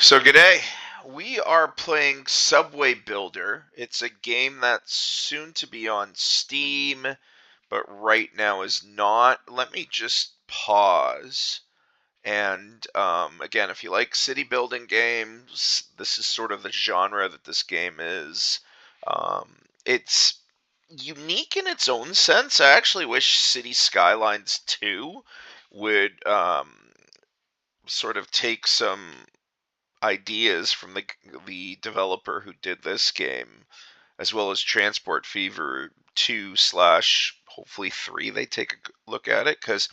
So g'day. We are playing Subway Builder. It's a game that's soon to be on Steam, but right now is not. Let me just pause. And again, if you like city building games, this is sort of the genre that this game is. It's unique in its own sense. I actually wish City Skylines 2 would sort of take some ideas from the developer who did this game, as well as Transport Fever 2 slash hopefully 3. They take a look at it because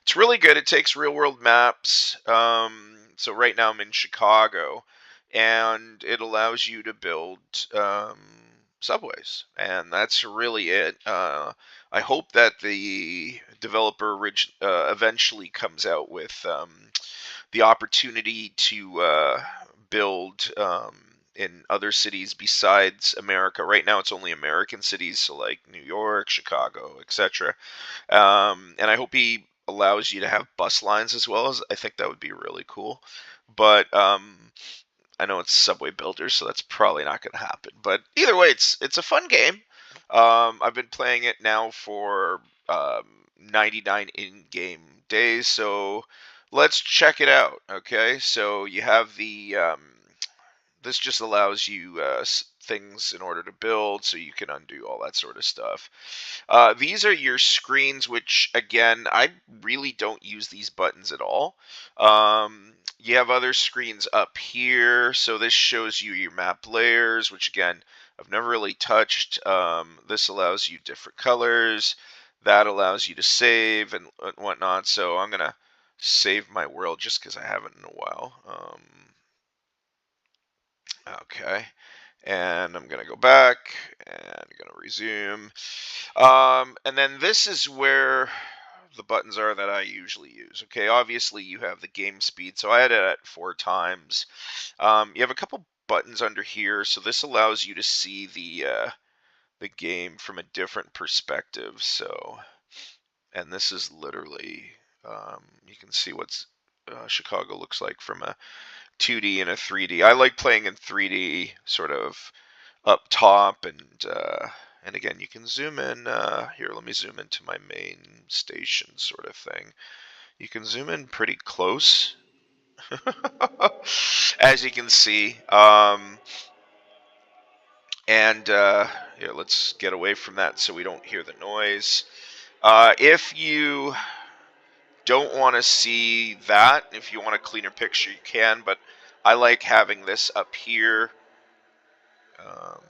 it's really good. It takes real world maps. So right now I'm in Chicago, and it allows you to build subways, and that's really it. I hope that the developer eventually comes out with the opportunity to build in other cities besides America. Right now, it's only American cities, so like New York, Chicago, etc. And I hope he allows you to have bus lines as well. As I think that would be really cool. But I know it's Subway Builders, so that's probably not going to happen. But either way, it's a fun game. I've been playing it now for 99 in-game days, so let's check it out. Okay, so you have the this just allows you things in order to build, so you can undo all that sort of stuff. These are your screens, which again, I really don't use these buttons at all. You have other screens up here, so this shows you your map layers, which again, I've never really touched. This allows you different colors. That allows you to save and whatnot. So I'm gonna save my world just because I haven't in a while. Okay, and I'm gonna go back and I'm gonna resume. And then this is where the buttons are that I usually use. Okay, obviously you have the game speed, so I had it at 4 times. You have a couple buttons under here, so this allows you to see the game from a different perspective. So, and this is literally you can see what's Chicago looks like from a 2D and a 3D. I like playing in 3D, sort of up top, and again, you can zoom in. Here, let me zoom into my main station, sort of thing. You can zoom in pretty close, as you can see. And here, let's get away from that so we don't hear the noise. If you don't want to see that, if you want a cleaner picture, you can, but I like having this up here. Um,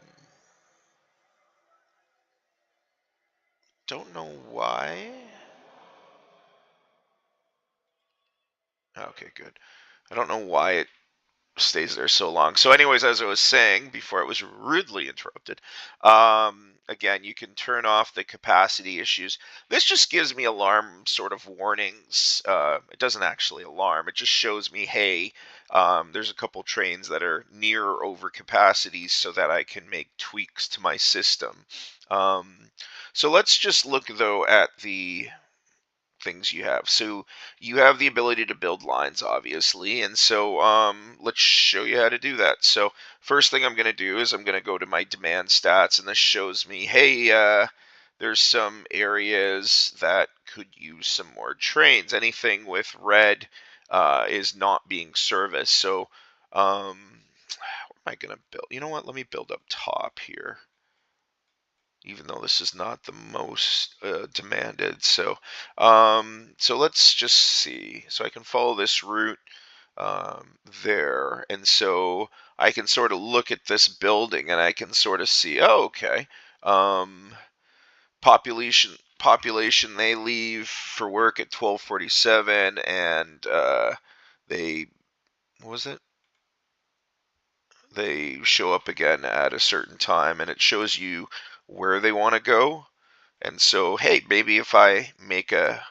don't know why. Okay, good. I don't know why it stays there so long. So, anyways, as I was saying before, I was rudely interrupted. Again, you can turn off the capacity issues. This just gives me alarm sort of warnings. It doesn't actually alarm. It just shows me, hey, there's a couple trains that are near or over capacity, so that I can make tweaks to my system. So let's just look though at the things you have. So you have the ability to build lines, obviously, and so let's show you how to do that. So first thing I'm going to do is I'm going to go to my demand stats, and this shows me, hey, there's some areas that could use some more trains. Anything with red is not being serviced. So what am I going to build? You know what? Let me build up top here, even though this is not the most demanded. So let's just see. So I can follow this route there, and so I can sort of look at this building, and I can sort of see, oh, okay, um, population. They leave for work at 12:47, and they what was it? They show up again at a certain time, and it shows you where they want to go. And so, hey, maybe if I make a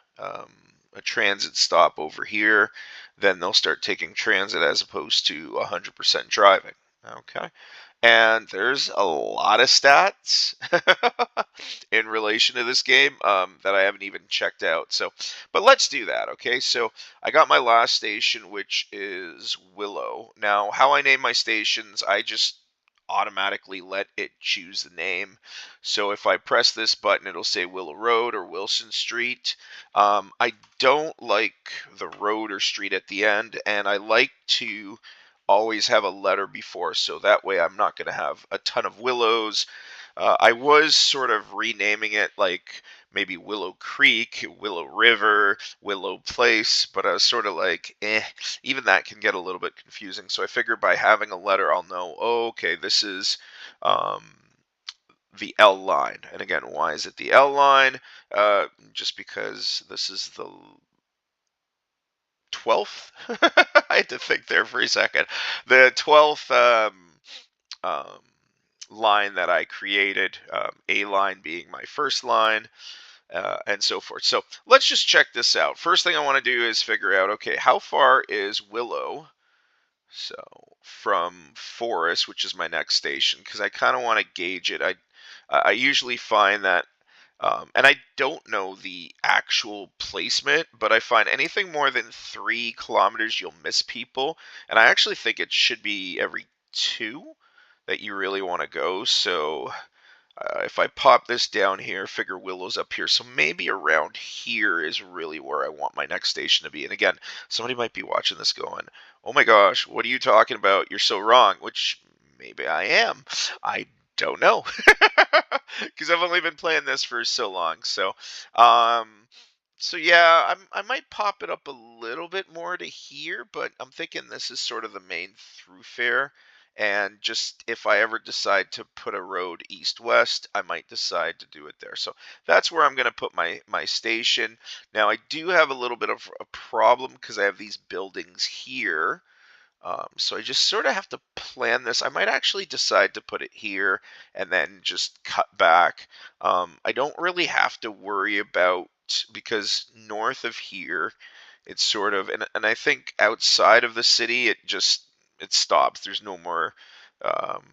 transit stop over here, then they'll start taking transit as opposed to 100% driving. Okay. And there's a lot of stats in relation to this game that I haven't even checked out. So, but let's do that, okay? So I got my last station, which is Willow. Now, how I name my stations, I just automatically let it choose the name. So if I press this button, it'll say Willow Road or Wilson Street. I don't like the road or street at the end, and I like to always have a letter before, so that way I'm not going to have a ton of willows. I was sort of renaming it like maybe Willow Creek, Willow River, Willow Place, but I was sort of like, even that can get a little bit confusing. So I figured by having a letter, I'll know, oh, okay, this is um, the L line. And again, why is it the L line? Just because this is the 12th. I had to think there for a second. The 12th um, line that I created, A line being my first line, and so forth. So let's just check this out. First thing I want to do is figure out, okay, how far is Willow? So from Forest, which is my next station, because I kind of want to gauge it. I usually find that and I don't know the actual placement, but I find anything more than 3 kilometers, you'll miss people. And I actually think it should be every 2 that you really want to go. So if I pop this down here, figure Willow's up here. So maybe around here is really where I want my next station to be. And again, somebody might be watching this going, oh my gosh, what are you talking about? You're so wrong, which maybe I am. I don't know. Because I've only been playing this for so long. Um, so yeah, I might pop it up a little bit more to here, but I'm thinking this is sort of the main thoroughfare. And just if I ever decide to put a road east-west, I might decide to do it there. So that's where I'm going to put my station. Now I do have a little bit of a problem because I have these buildings here. So I just sort of have to plan this. I might actually decide to put it here and then just cut back. I don't really have to worry about because north of here, it's sort of, and I think outside of the city, it stops. There's no more um,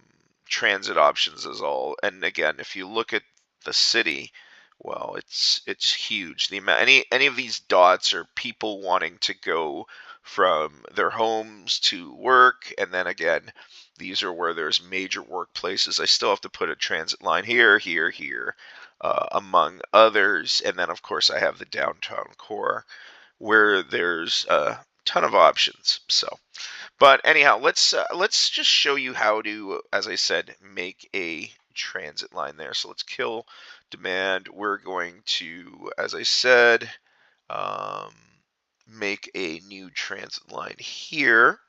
transit options as all. And again, if you look at the city, well, it's huge. The amount any of these dots are people wanting to go from their homes to work, and then again, these are where there's major workplaces. I still have to put a transit line here, here, here, among others, and then of course I have the downtown core where there's a ton of options. So, but anyhow, let's just show you how to, as I said, make a transit line there. So let's kill demand. We're going to, as I said, um, make a new transit line here.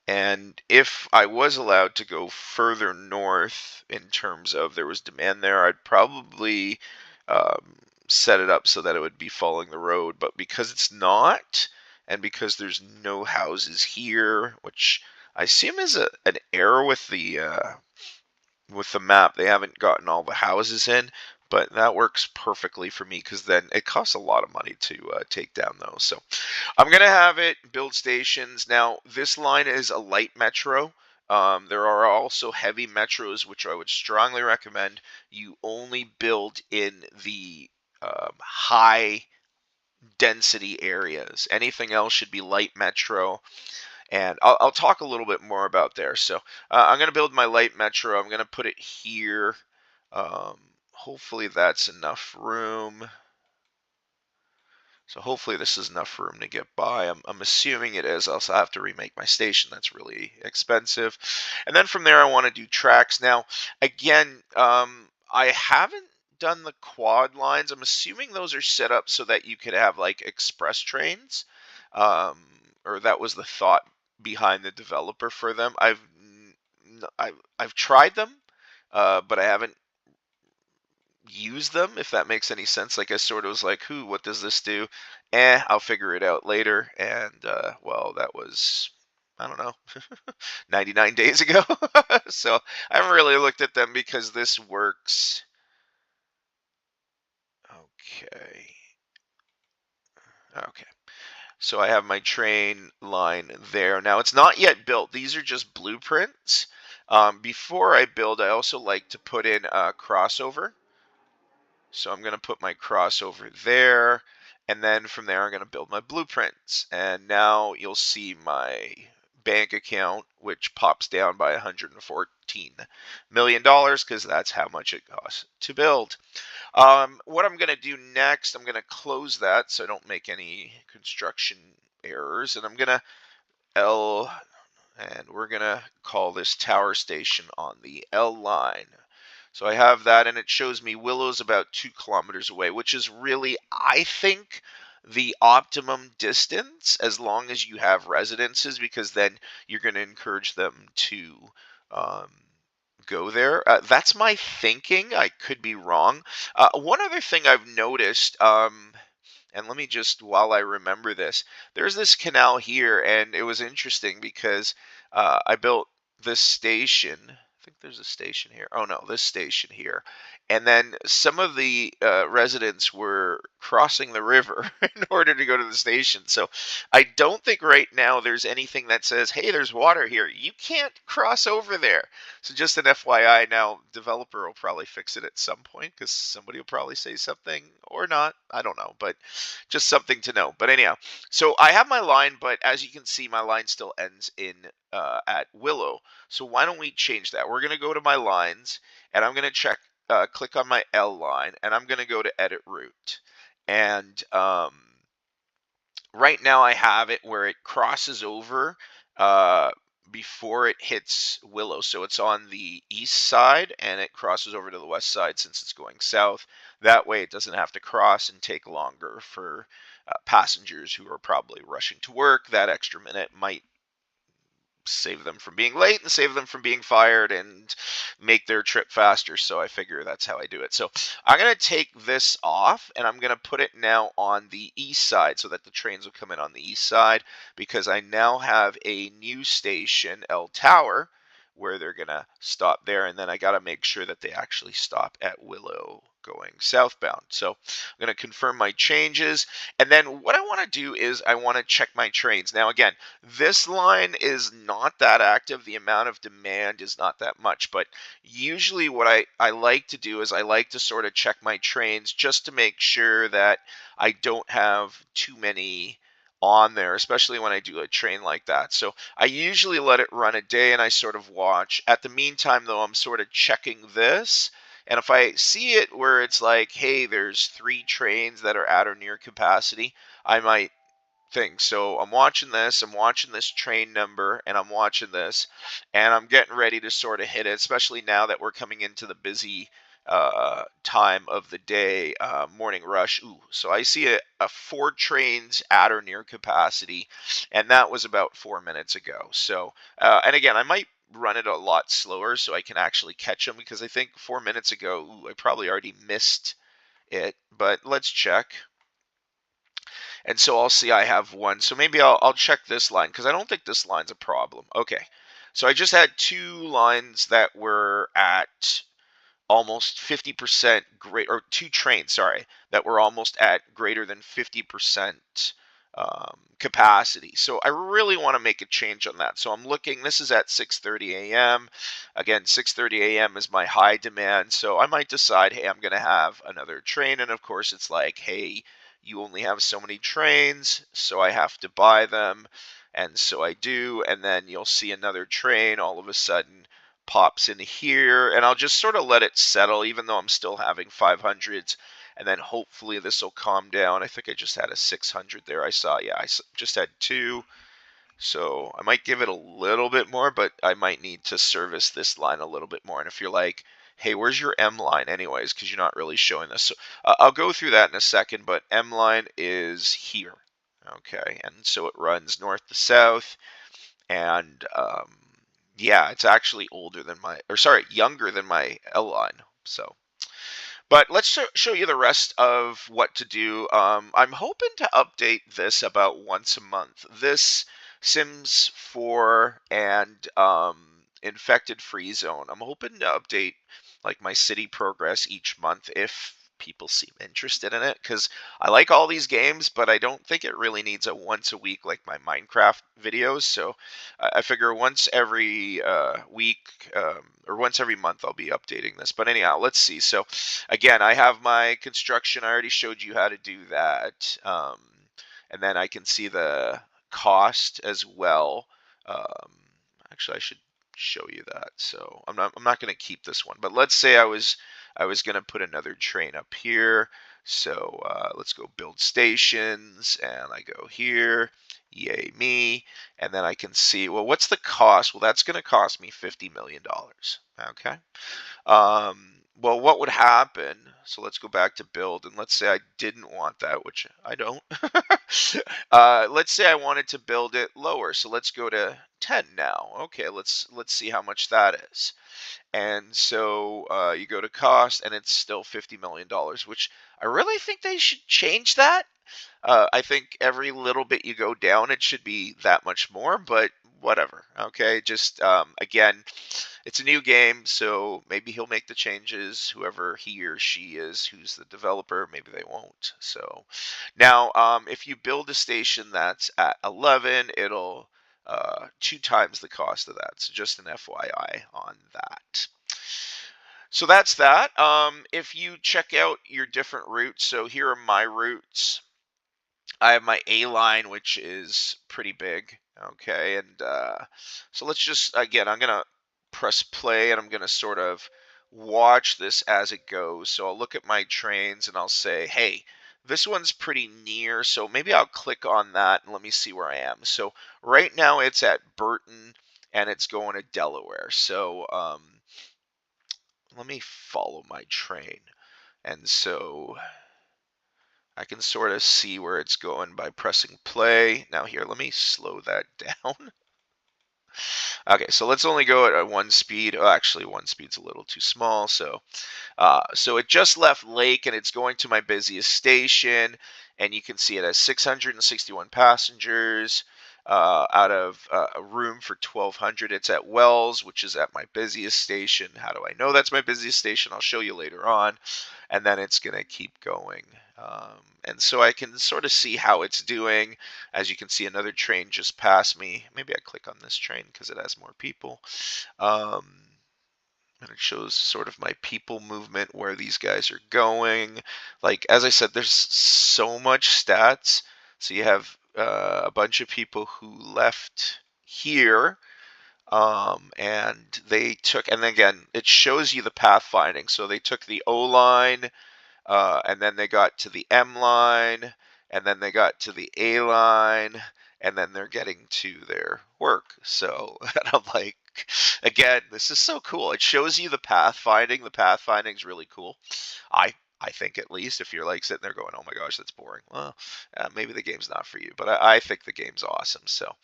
And if I was allowed to go further north in terms of there was demand there, I'd probably set it up so that it would be following the road. But because it's not, and because there's no houses here, which I assume is an error with the map, they haven't gotten all the houses in, but that works perfectly for me because then it costs a lot of money to take down those. So I'm going to have it build stations. Now, this line is a light metro. There are also heavy metros, which I would strongly recommend you only build in the high density areas. Anything else should be light metro. And I'll talk a little bit more about there. So I'm going to build my light metro. I'm going to put it here. Hopefully that's enough room. So hopefully this is enough room to get by. I'm assuming it is. I'll also have to remake my station. That's really expensive. And then from there, I want to do tracks. Now, again, I haven't done the quad lines. I'm assuming those are set up so that you could have like express trains, um, or that was the thought behind the developer for them. I've tried them, but I haven't use them, if that makes any sense. Like I sort of was like, what does this do? I'll figure it out later. And well, that was, I don't know, 99 days ago. So I haven't really looked at them because this works. Okay. Okay. So I have my train line there. Now it's not yet built. These are just blueprints. Before I build, I also like to put in a crossover. So I'm going to put my crossover there, and then from there I'm going to build my blueprints. And now you'll see my bank account, which pops down by $114 million because that's how much it costs to build. What I'm going to do next, I'm going to close that so I don't make any construction errors, and I'm going to L, and we're going to call this tower station on the L line. So I have that, and it shows me Willow's about 2 kilometers away, which is really, I think, the optimum distance as long as you have residences, because then you're going to encourage them to um, go there. That's my thinking. I could be wrong. One other thing I've noticed, and let me just, while I remember this, there's this canal here, and it was interesting because I built this station. I think there's a station here. Oh no, this station here. And then some of the residents were crossing the river in order to go to the station. So I don't think right now there's anything that says, hey, there's water here. You can't cross over there. So just an FYI, now developer will probably fix it at some point because somebody will probably say something or not. I don't know, but just something to know. But anyhow, so I have my line, but as you can see, my line still ends in at Willow. So why don't we change that? We're going to go to my lines, and I'm going to click on my L line, and I'm going to go to edit route. And right now I have it where it crosses over uh, before it hits Willow. So it's on the east side, and it crosses over to the west side since it's going south. That way it doesn't have to cross and take longer for passengers who are probably rushing to work. That extra minute might save them from being late and save them from being fired and make their trip faster. So I figure that's how I do it. So I'm going to take this off, and I'm going to put it now on the east side so that the trains will come in on the east side, because I now have a new station, L Tower, where they're going to stop there. And then I got to make sure that they actually stop at Willow going southbound. So I'm going to confirm my changes. And then what I want to do is I want to check my trains. Now, again, this line is not that active. The amount of demand is not that much. But usually what I like to do is I like to sort of check my trains just to make sure that I don't have too many on there, especially when I do a train like that. So I usually let it run a day and I sort of watch. At the meantime, though, I'm sort of checking this. And if I see it where it's like, hey, there's 3 trains that are at or near capacity, I might think. So I'm watching this train number, and I'm watching this, and I'm getting ready to sort of hit it, especially now that we're coming into the busy time of the day, morning rush. Ooh, so I see a 4 trains at or near capacity, and that was about 4 minutes ago. So, and again, I might run it a lot slower so I can actually catch them, because I think 4 minutes ago, ooh, I probably already missed it, but let's check. And so I'll see I have one. So maybe I'll check this line, because I don't think this line's a problem. Okay. So I just had 2 lines that were at almost 50% great, or 2 trains, sorry, that were almost at greater than 50% capacity. So I really want to make a change on that. So I'm looking, this is at 6:30 a.m. Again, 6:30 a.m. is my high demand. So I might decide, hey, I'm going to have another train. And of course, it's like, hey, you only have so many trains, so I have to buy them. And so I do. And then you'll see another train all of a sudden pops in here, and I'll just sort of let it settle, even though I'm still having 500s, and then hopefully this will calm down. I think I just had a 600 there. I saw, yeah, just had 2, so I might give it a little bit more, but I might need to service this line a little bit more. And if you're like, hey, where's your M line anyways, because you're not really showing this, so I'll go through that in a second, but M line is here. Okay, and so it runs north to south, and yeah, it's actually older than my, or sorry, younger than my L line. So, but let's show you the rest of what to do. I'm hoping to update this about once a month. This Sims 4 and Infected Free Zone. I'm hoping to update like my city progress each month if people seem interested in it because I like all these games, but I don't think it really needs a once a week like my Minecraft videos. So I figure once every week or once every month I'll be updating this. But anyhow, let's see. So again, I have my construction. I already showed you how to do that. And then I can see the cost as well. Um, Actually, I should show you that. So I'm not going to keep this one, but let's say I was going to put another train up here. So let's go build stations, and I go here. Yay me. And then I can see, well, what's the cost? Well, that's going to cost me $50 million. Okay. Well, what would happen? So let's go back to build, and let's say I didn't want that, which I don't. Let's say I wanted to build it lower, so let's go to 10 now. Okay, let's see how much that is. And so you go to cost, and it's still $50 million, which I really think they should change that. I think every little bit you go down, it should be that much more, but whatever. Okay, just again, it's a new game, so maybe he'll make the changes. Whoever he or she is, who's the developer, maybe they won't. So now, if you build a station that's at 11, it'll 2 times the cost of that. So just an FYI on that. So that's that. If you check out your different routes, so here are my routes. I have my A line, which is pretty big. Okay, and so let's just again, I'm gonna press play, and I'm gonna sort of watch this as it goes. So I'll look at my trains, and I'll say, hey, this one's pretty near, so maybe I'll click on that and let me see where I am. So right now it's at Burton, and it's going to Delaware. So let me follow my train, and so I can sort of see where it's going by pressing play. Now here, let me slow that down. Okay, so let's only go at one speed. Oh, actually, one speed's a little too small. So it just left Lake, and it's going to my busiest station, and you can see it has 661 passengers out of a room for 1,200. It's at Wells, which is at my busiest station. How do I know that's my busiest station? I'll show you later on, and then it's going to keep going. And so I can sort of see how it's doing. As you can see, another train just passed me. Maybe I click on this train because it has more people. And it shows sort of my people movement, where these guys are going. Like, as I said, there's so much stats. So you have a bunch of people who left here, and they took, and again, it shows you the pathfinding. So they took the O line, and then they got to the M line, and then they got to the A line, and then they're getting to their work. So, and I'm like, again, this is so cool. It shows you the pathfinding. The pathfinding is really cool. I think, at least, if you're like sitting there going, "Oh my gosh, that's boring." Well, maybe the game's not for you, but I think the game's awesome. So,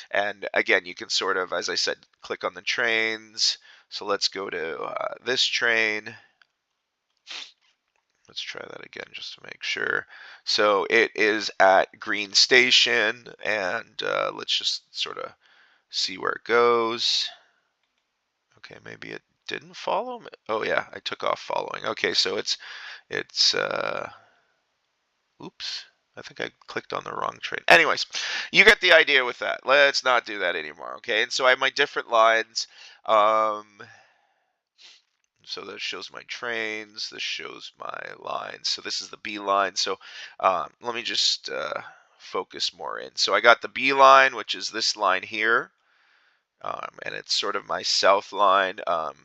and again, you can sort of, as I said, click on the trains. So let's go to this train. Let's try that again just to make sure. So it is at Green Station, and let's just sort of see where it goes. Okay, maybe it didn't follow me. Oh yeah, I took off following. Okay, so it's oops. I think I clicked on the wrong train. Anyways, you get the idea with that. Let's not do that anymore, okay? And so I have my different lines. So that shows my trains. This shows my lines. So this is the B line. So let me just focus more in. So I got the B line, which is this line here. And it's sort of my south line.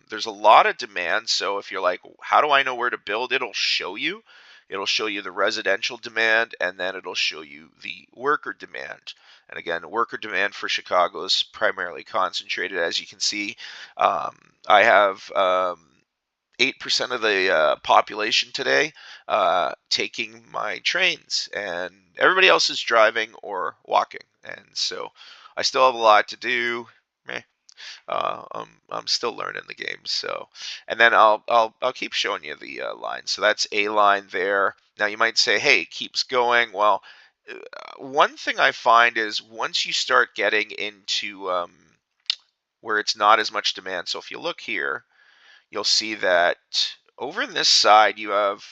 There's a lot of demand. So if you're like, how do I know where to build? It'll show you. It'll show you the residential demand, and then it'll show you the worker demand. And again, worker demand for Chicago is primarily concentrated. As you can see, I have 8% of the population today taking my trains, and everybody else is driving or walking. And so I still have a lot to do. I'm still learning the game. So, and then I'll keep showing you the line. So that's A line there. Now you might say, hey, it keeps going. Well, one thing I find is once you start getting into where it's not as much demand. So if you look here, you'll see that over in this side you have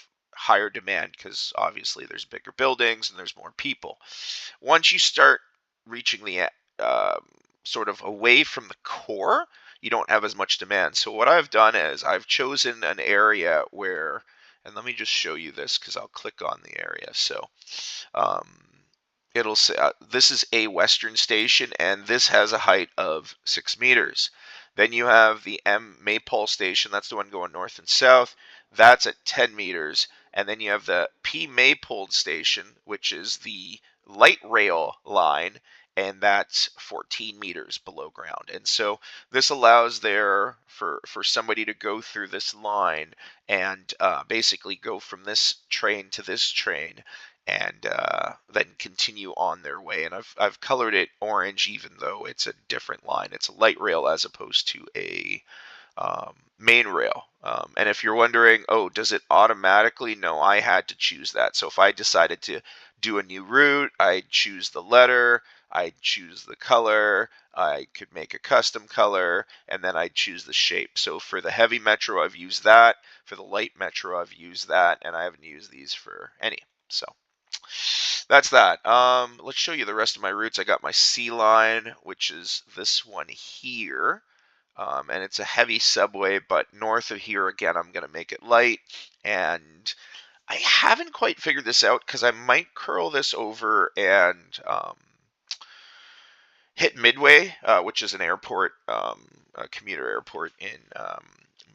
higher demand because obviously there's bigger buildings and there's more people. Once you start reaching the sort of away from the core, you don't have as much demand. So what I've done is I've chosen an area where, and let me just show you this because I'll click on the area. So um, it'll say this is a western station, and this has a height of 6 meters. Then you have the M Maypole station. That's the one going north and south. That's at 10 meters. And then you have the P Maypole station, which is the light rail line, and that's 14 meters below ground. And so this allows there for somebody to go through this line and basically go from this train to this train and then continue on their way. And I've colored it orange, even though it's a different line. It's a light rail as opposed to a main rail. And if you're wondering, oh, does it automatically? No, I had to choose that. So if I decided to do a new route, I'd choose the letter, I'd choose the color, I could make a custom color, and then I'd choose the shape. So for the heavy metro, I've used that. For the light metro, I've used that, and I haven't used these for any. So that's that. Let's show you the rest of my routes. I got my C line, which is this one here. And it's a heavy subway, but north of here, again, I'm going to make it light. And I haven't quite figured this out because I might curl this over and hit Midway, which is an airport, a commuter airport in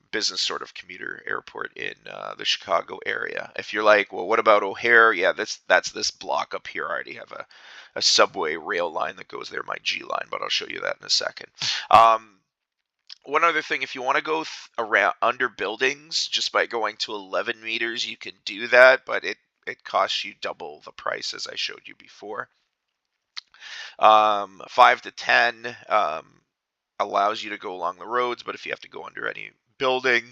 business sort of commuter airport in the Chicago area. If you're like, well, what about O'Hare? Yeah, that's this block up here. I already have a subway rail line that goes there, my G line, but I'll show you that in a second. One other thing, if you want to go around under buildings just by going to 11 meters, you can do that, but it costs you double the price as I showed you before. 5 to 10 allows you to go along the roads, but if you have to go under any building,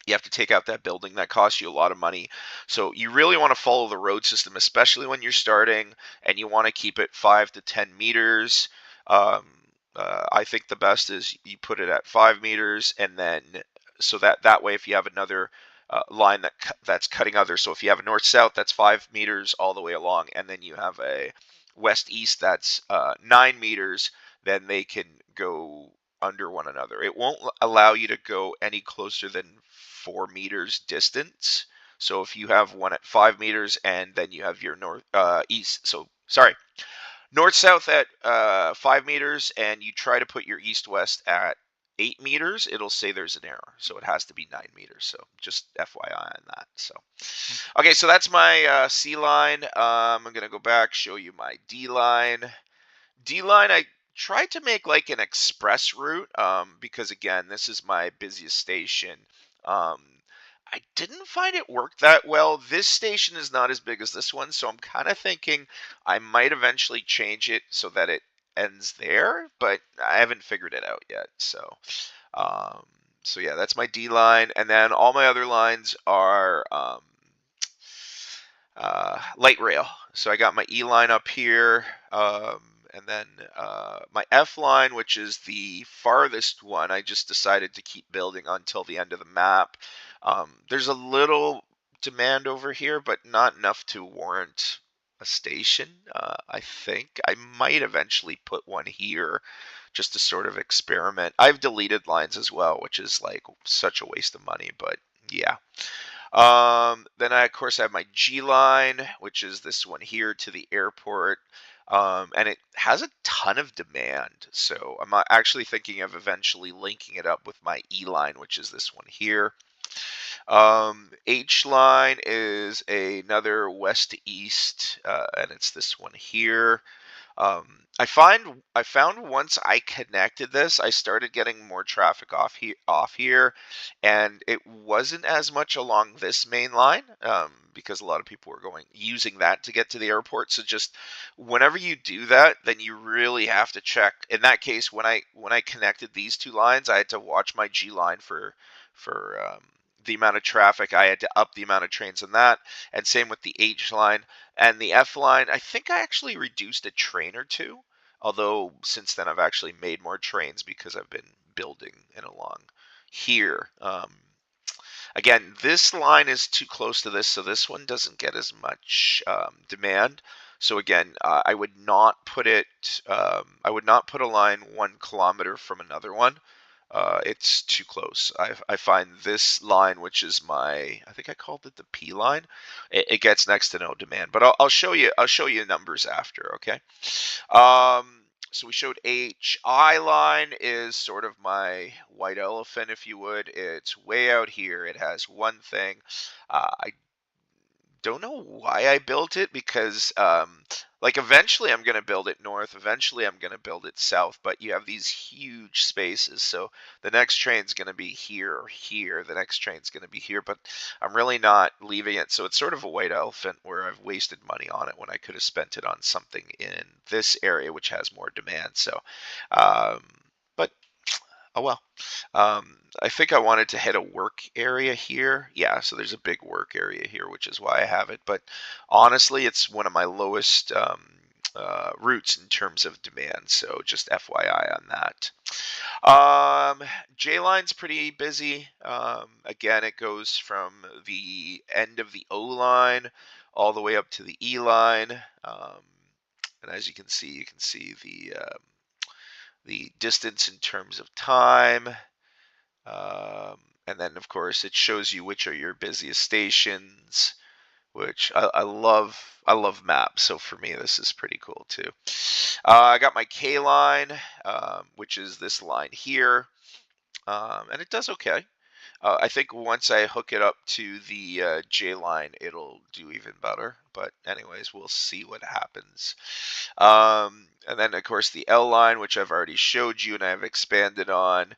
you have to take out that building. That costs you a lot of money. So you really want to follow the road system, especially when you're starting, and you want to keep it 5 to 10 meters. I think the best is you put it at 5 meters, and then so that way, if you have another line that's cutting others, so if you have a north-south, that's 5 meters all the way along, and then you have a west-east that's 9 meters, then they can go under one another. It won't allow you to go any closer than 4 meters distance. So if you have one at 5 meters and then you have your north-south at 5 meters and you try to put your east-west at 8 meters, it'll say there's an error. So it has to be 9 meters. So just FYI on that. So, okay, so that's my C line. I'm going to go back, show you my D line. D line, I tried to make like an express route because, again, this is my busiest station. I didn't find it work that well. This station is not as big as this one, so I'm kind of thinking I might eventually change it so that it ends there, but I haven't figured it out yet. Um, so yeah, that's my D line, and then all my other lines are light rail. So I got my E line up here, and then my F line, which is the farthest one, I just decided to keep building until the end of the map. There's a little demand over here, but not enough to warrant a station. I think I might eventually put one here just to sort of experiment. I've deleted lines as well, which is like such a waste of money, but yeah. Then I, of course, have my G line, which is this one here to the airport. And it has a ton of demand. So I'm actually thinking of eventually linking it up with my E line, which is this one here. H line is another west to east, and it's this one here. I found once I connected this, I started getting more traffic off here, and it wasn't as much along this main line because a lot of people were using that to get to the airport. So just whenever you do that, then you really have to check. In that case, when I connected these two lines, I had to watch my G line for the amount of traffic. I had to up the amount of trains on that, and same with the H line. And the F line, I think I actually reduced a train or two, although since then I've actually made more trains because I've been building in along here. Again, this line is too close to this, so this one doesn't get as much demand. So again, I would not put it. I would not put a line 1 kilometer from another one. It's too close. I find this line, which is I think I called it the P line. It gets next to no demand. But I'll show you. I'll show you numbers after. Okay. So we showed H. I line is sort of my white elephant, if you would. It's way out here. It has one thing. I don't know why I built it because like eventually I'm going to build it north, eventually I'm going to build it south, but you have these huge spaces. So the next train's going to be here or here, the next train's going to be here, but I'm really not leaving it. So it's sort of a white elephant where I've wasted money on it when I could have spent it on something in this area which has more demand. So um, but oh well. I think I wanted to hit a work area here. Yeah, so there's a big work area here, which is why I have it. But honestly, it's one of my lowest routes in terms of demand. So just FYI on that. J line's pretty busy. Again, it goes from the end of the O line all the way up to the E line. And as you can see the distance in terms of time. And then, of course, it shows you which are your busiest stations, which I love. I love maps, so for me, this is pretty cool too. I got my K line, which is this line here, and it does okay. I think once I hook it up to the J line, it'll do even better. But anyways, we'll see what happens. And then, of course, the L line, which I've already showed you and I've expanded on.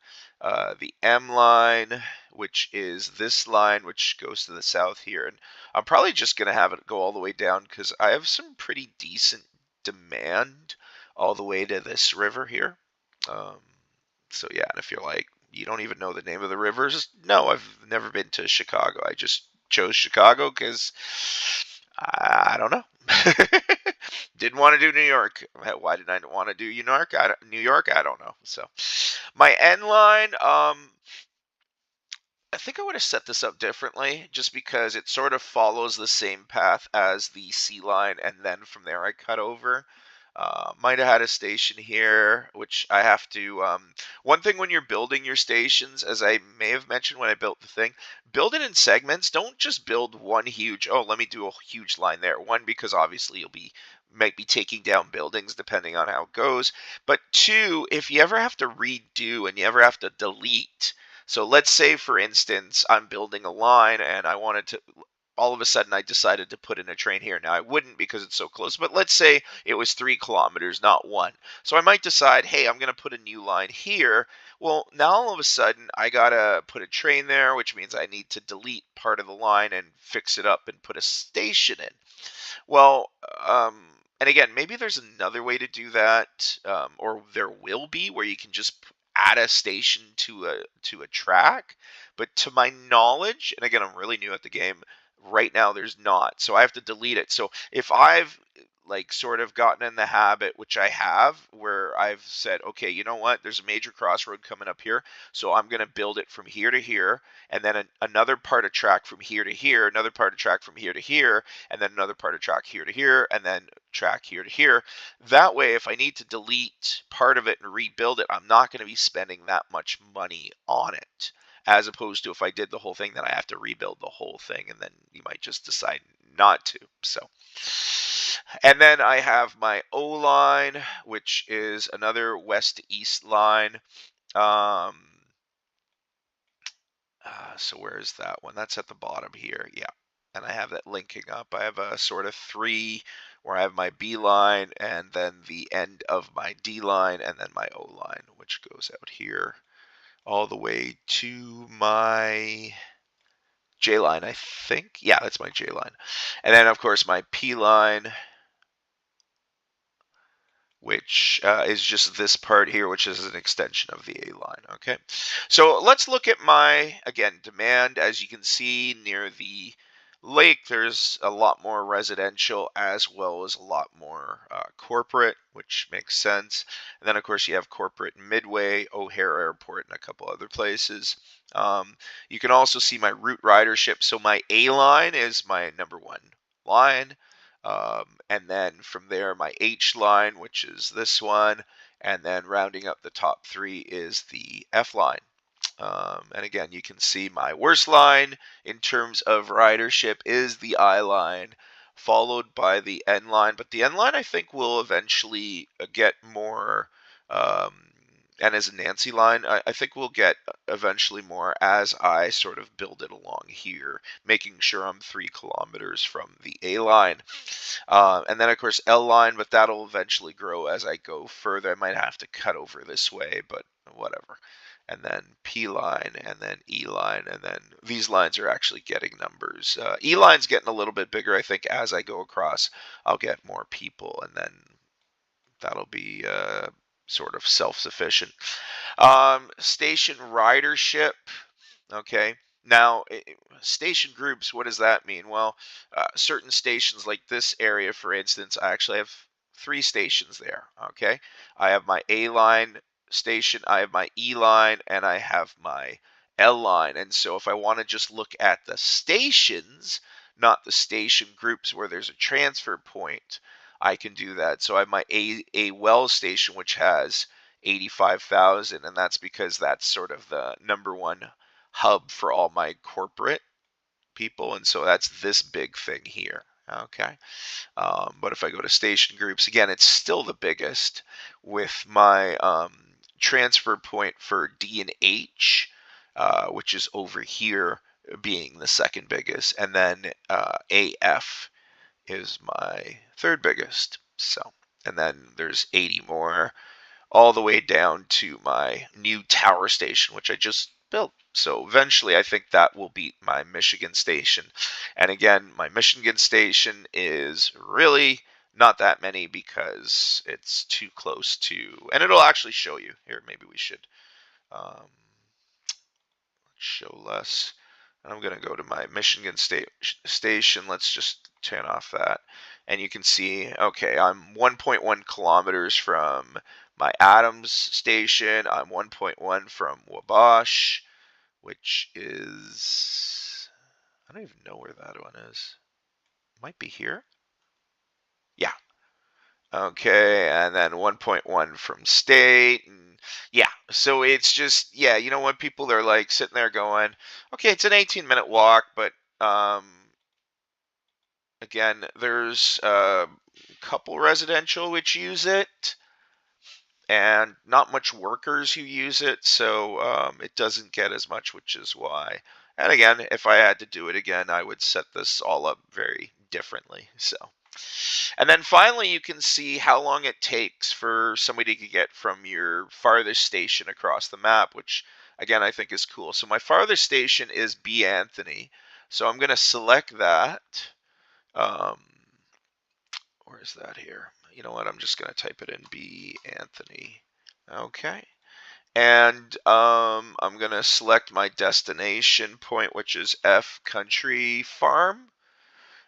The M line, which is this line, which goes to the south here. And I'm probably just going to have it go all the way down because I have some pretty decent demand all the way to this river here. Um, so yeah, and if you're like, you don't even know the name of the rivers, no, I've never been to Chicago. I just chose Chicago because I don't know. Didn't want to do New York. Why did I want to do New York? New York, I don't know. So my end line, I think I would have set this up differently just because it sort of follows the same path as the C line, and then from there I cut over. Might have had a station here, which I have to. One thing when you're building your stations, as I may have mentioned when I built the thing, build it in segments. Don't just build one huge, oh, let me do a huge line there. One, because obviously might be taking down buildings depending on how it goes. But two, if you ever have to redo and you ever have to delete, so let's say, for instance, I'm building a line and I wanted to, all of a sudden I decided to put in a train here. Now I wouldn't because it's so close, but let's say it was 3 kilometers, not one. So I might decide, hey, I'm going to put a new line here. Well, now all of a sudden I got to put a train there, which means I need to delete part of the line and fix it up and put a station in. Well, and again, maybe there's another way to do that, or there will be where you can just add a station to a track. But to my knowledge, and again, I'm really new at the game. Right now, there's not, so I have to delete it. So if I've like sort of gotten in the habit, which I have, where I've said, okay, you know what? There's a major crossroad coming up here, so I'm going to build it from here to here, and then another part of track from here to here, another part of track from here to here, and then another part of track here to here, and then track here to here. That way, if I need to delete part of it and rebuild it, I'm not going to be spending that much money on it. As opposed to if I did the whole thing, then I have to rebuild the whole thing, and then you might just decide not to. So, and then I have my O line, which is another west to east line. Um, so where is that one? That's at the bottom here. Yeah. And I have that linking up. I have a sort of three where I have my B line and then the end of my D line and then my O line, which goes out here all the way to my J line, I think. Yeah, that's my J line. And then, of course, my P line, which is just this part here, which is an extension of the A line. Okay, so let's look at my, again, demand. As you can see near the Lake, there's a lot more residential as well as a lot more corporate, which makes sense. And then, of course, you have corporate Midway, O'Hare Airport, and a couple other places. You can also see my route ridership. So my A line is my number one line. And then from there, my H line, which is this one. And then rounding up the top three is the F line. And again, you can see my worst line in terms of ridership is the I line, followed by the N line. But the N line, I think, will eventually get more, and as a Nancy line, I think we'll get eventually more as I sort of build it along here, making sure I'm 3 kilometers from the A line. And then, of course, L line, but that'll eventually grow as I go further. I might have to cut over this way, but whatever. And then P line, and then E line, and then these lines are actually getting numbers. E line's getting a little bit bigger, I think, as I go across. I'll get more people, and then that'll be sort of self-sufficient. Station ridership. Okay. Now, station groups, what does that mean? Well, certain stations like this area, for instance, I actually have 3 stations there. Okay. I have my A line station, I have my E line, and I have my L line. And so if I want to just look at the stations, not the station groups where there's a transfer point, I can do that. So I have my A Wells station, which has 85,000, and that's because that's sort of the number one hub for all my corporate people, and so that's this big thing here. Okay. But if I go to station groups, again, it's still the biggest, with my transfer point for D and H, which is over here, being the second biggest, and then AF is my third biggest. So, and then there's 80 more all the way down to my new tower station, which I just built. So eventually, I think that will beat my Michigan station. And again, my Michigan station is really not that many because it's too close to, and it'll actually show you here. Maybe we should show less. I'm going to go to my Michigan station. Let's just turn off that. And you can see, okay, I'm 1.1 kilometers from my Adams station. I'm 1.1 from Wabash, which is, I don't even know where that one is. Might be here. Yeah. Okay, and then 1.1 from state. And yeah, so it's just, yeah, you know what, people are like sitting there going, okay, it's an 18-minute walk, but again, there's a couple residential which use it, and not much workers who use it, so it doesn't get as much, which is why. And again, if I had to do it again, I would set this all up very differently. So, and then finally, you can see how long it takes for somebody to get from your farthest station across the map, which again, I think is cool. So my farthest station is B. Anthony. So I'm going to select that. Where is that here? You know what? I'm just going to type it in, B. Anthony. Okay. And I'm going to select my destination point, which is F Country Farm.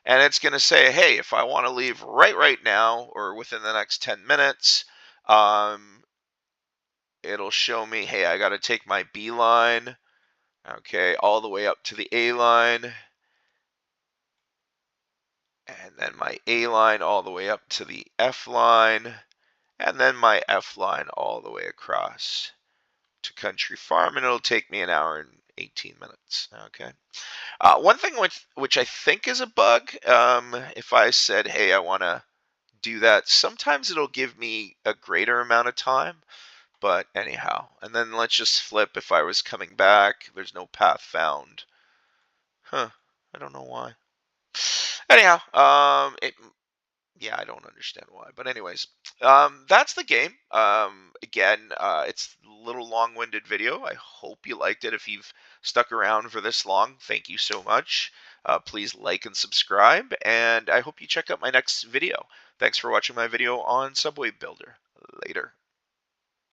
And it's going to say, hey, if I want to leave right now or within the next 10 minutes, it'll show me, hey, I got to take my B line, okay, all the way up to the A line, and then my A line all the way up to the F line, and then my F line all the way across to Country Farm, and it'll take me an hour and 18 minutes. Okay. One thing which I think is a bug, if I said, hey, I want to do that, sometimes it'll give me a greater amount of time, but anyhow. And then let's just flip. If I was coming back, there's no path found. Huh. I don't know why. Anyhow, yeah, I don't understand why. But anyways, that's the game. Again, it's a little long-winded video. I hope you liked it. If you've stuck around for this long, thank you so much. Please like and subscribe, and I hope you check out my next video. Thanks for watching my video on Subway Builder. Later.